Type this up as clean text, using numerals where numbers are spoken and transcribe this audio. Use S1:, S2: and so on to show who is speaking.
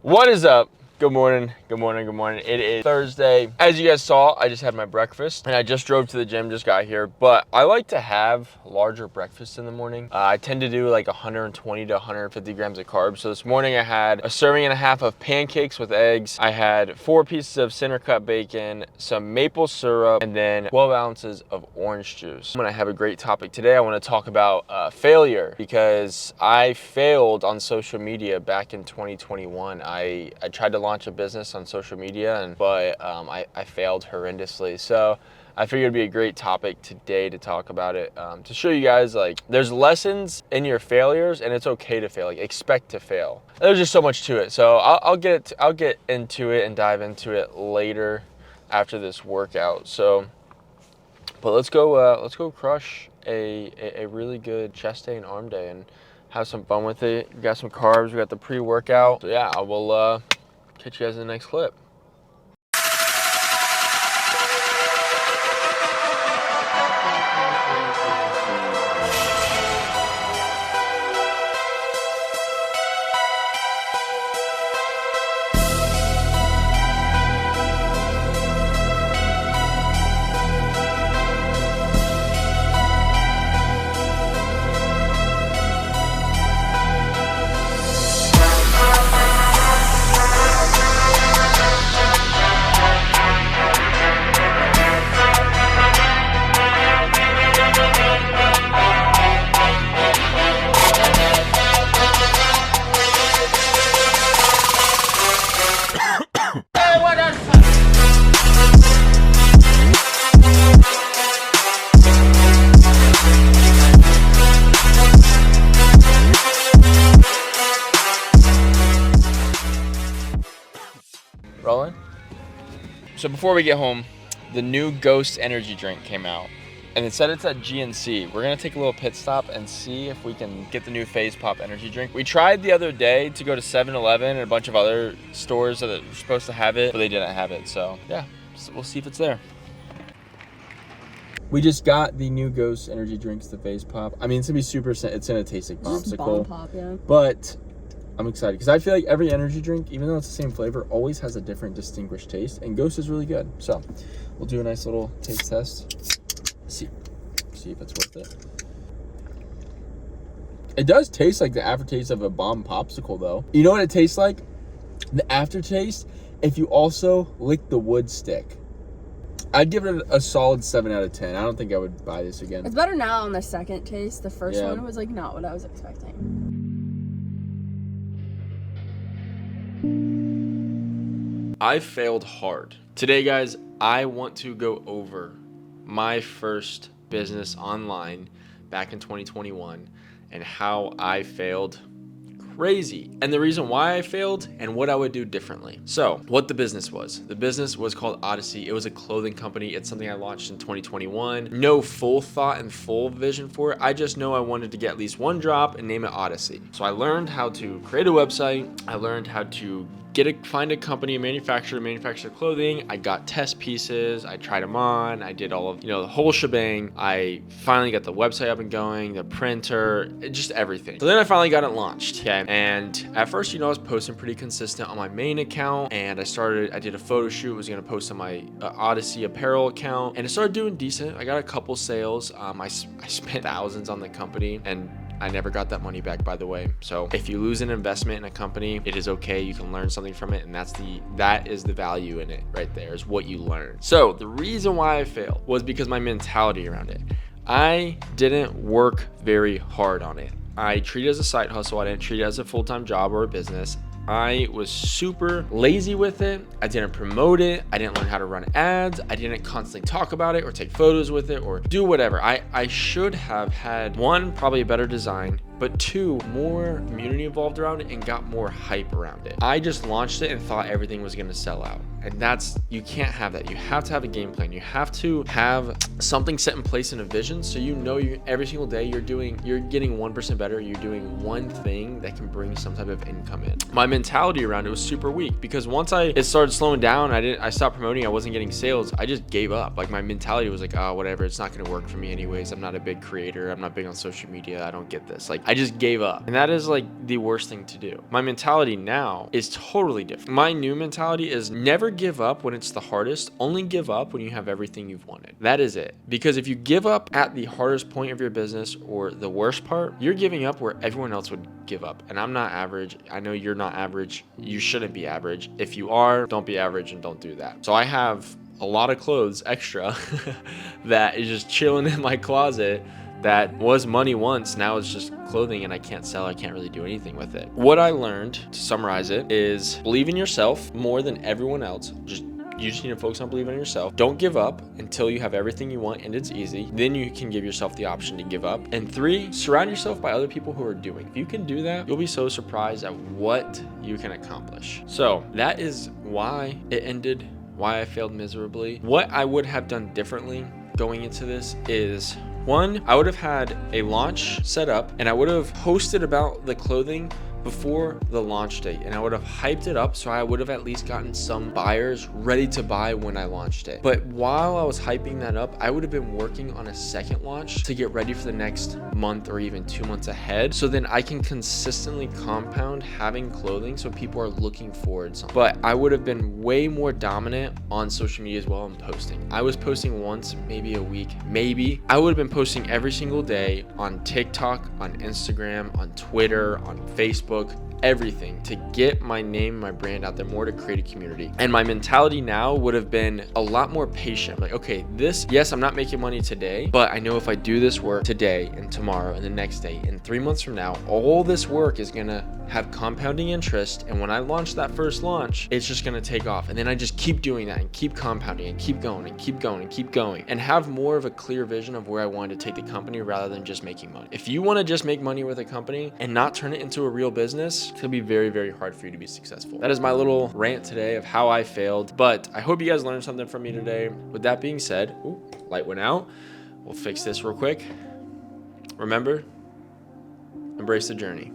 S1: What is up? Good morning, good morning, good morning. It is Thursday. As you guys saw, I just had my breakfast and I just drove to the gym, just got here. But I like to have larger breakfasts in the morning. I tend to do like 120 to 150 grams of carbs. So this morning I had a serving and a half of pancakes with eggs. I had 4 pieces of center cut bacon, some maple syrup, and then 12 ounces of orange juice. I'm gonna have a great topic today. I wanna talk about failure, because I failed on social media back in 2021. I tried to launch a business on social media, but I failed horrendously. So I figured it'd be a great topic today to talk about it, to show you guys like there's lessons in your failures and it's okay to fail. Like, expect to fail. There's just so much to it. So I'll get into it and dive into it later after this workout. So, but let's go crush a really good chest day and arm day and have some fun with it. We got some carbs, we got the pre-workout. So yeah, I will catch you guys in the next clip. Rolling. So before we get home, the new Ghost energy drink came out, and it said it's at GNC. We're gonna take a little pit stop and see if we can get the new Phase Pop energy drink. We tried the other day to go to 7-Eleven and a bunch of other stores that were supposed to have it, but they didn't have it. So yeah, we'll see if it's there. We just got the new Ghost energy drinks, the Phase Pop. I mean, it's gonna be super. It's gonna taste like popsicle,
S2: Pop, yeah.
S1: But I'm excited because I feel like every energy drink, even though it's the same flavor, always has a different distinguished taste, and Ghost is really good. So we'll do a nice little taste test. See if it's worth it. It does taste like the aftertaste of a bomb popsicle, though. You know what it tastes like? The aftertaste, if you also lick the wood stick. I'd give it a solid 7 out of 10. I don't think I would buy this again.
S2: It's better now on the second taste. The first
S1: Yeah.
S2: one was like not what I was expecting.
S1: I failed hard. Today, guys, I want to go over my first business online back in 2021 and how I failed crazy, and the reason why I failed and what I would do differently. So what the business was called Odyssey. It was a clothing company. It's something I launched in 2021. No full thought and full vision for it. I just know I wanted to get at least one drop and name it Odyssey. So I learned how to create a website. I learned how to find a company, a manufacturer clothing. I got test pieces. I tried them on. I did all of, the whole shebang. I finally got the website up and going, the printer, just everything. So then I finally got it launched. Okay. And at first, I was posting pretty consistent on my main account, and I did a photo shoot. Was going to post on my Odyssey apparel account, and it started doing decent. I got a couple sales. I spent thousands on the company, and I never got that money back, by the way. So if you lose an investment in a company, it is okay. You can learn something from it, and that is the value in it right there, is what you learn. So the reason why I failed was because my mentality around it. I didn't work very hard on it. I treat it as a side hustle. I didn't treat it as a full-time job or a business. I was super lazy with it. I didn't promote it. I didn't learn how to run ads. I didn't constantly talk about it or take photos with it or do whatever. I should have had, one, probably a better design, but two, more community involved around it and got more hype around it. I just launched it and thought everything was gonna sell out. And you can't have that. You have to have a game plan. You have to have something set in place in a vision, so you know every single day you're getting 1% better. You're doing one thing that can bring some type of income in. My mentality around it was super weak, because once it started slowing down, I stopped promoting, I wasn't getting sales, I just gave up. Like, my mentality was like, oh, whatever, it's not going to work for me anyways. I'm not a big creator. I'm not big on social media. I don't get this. Like, I just gave up. And that is like the worst thing to do. My mentality now is totally different. My new mentality is never give up when it's the hardest. Only give up when you have everything you've wanted. That is it. Because if you give up at the hardest point of your business or the worst part, you're giving up where everyone else would give up. And I'm not average. I know you're not average. You shouldn't be average. If you are, don't be average and don't do that. So I have a lot of clothes extra that is just chilling in my closet that was money once. Now it's just clothing, and I can't sell. I can't really do anything with it. What I learned, to summarize it, is believe in yourself more than everyone else. You just need to focus on believing in yourself. Don't give up until you have everything you want and it's easy. Then you can give yourself the option to give up. And 3, surround yourself by other people who are doing. If you can do that, you'll be so surprised at what you can accomplish. So that is why it ended, why I failed miserably. What I would have done differently going into this is, 1, I would have had a launch set up, and I would have posted about the clothing before the launch date, and I would have hyped it up so I would have at least gotten some buyers ready to buy when I launched it. But while I was hyping that up, I would have been working on a second launch to get ready for the next month or even 2 months ahead, so then I can consistently compound having clothing so people are looking forward to. But I would have been way more dominant on social media as well and posting. I was posting once, maybe a week, maybe. I would have been posting every single day on TikTok, on Instagram, on Twitter, on Facebook, everything to get my name, my brand out there more, to create a community. And my mentality now would have been a lot more patient. Like, okay, yes, I'm not making money today, but I know if I do this work today and tomorrow and the next day and 3 months from now, all this work is gonna have compounding interest. And when I launch that first launch, it's just gonna take off. And then I just keep doing that and keep compounding and keep going and keep going and keep going, and have more of a clear vision of where I wanted to take the company rather than just making money. If you wanna just make money with a company and not turn it into a real business, it's gonna be very, very hard for you to be successful. That is my little rant today of how I failed, but I hope you guys learned something from me today. With that being said, light went out. We'll fix this real quick. Remember, embrace the journey.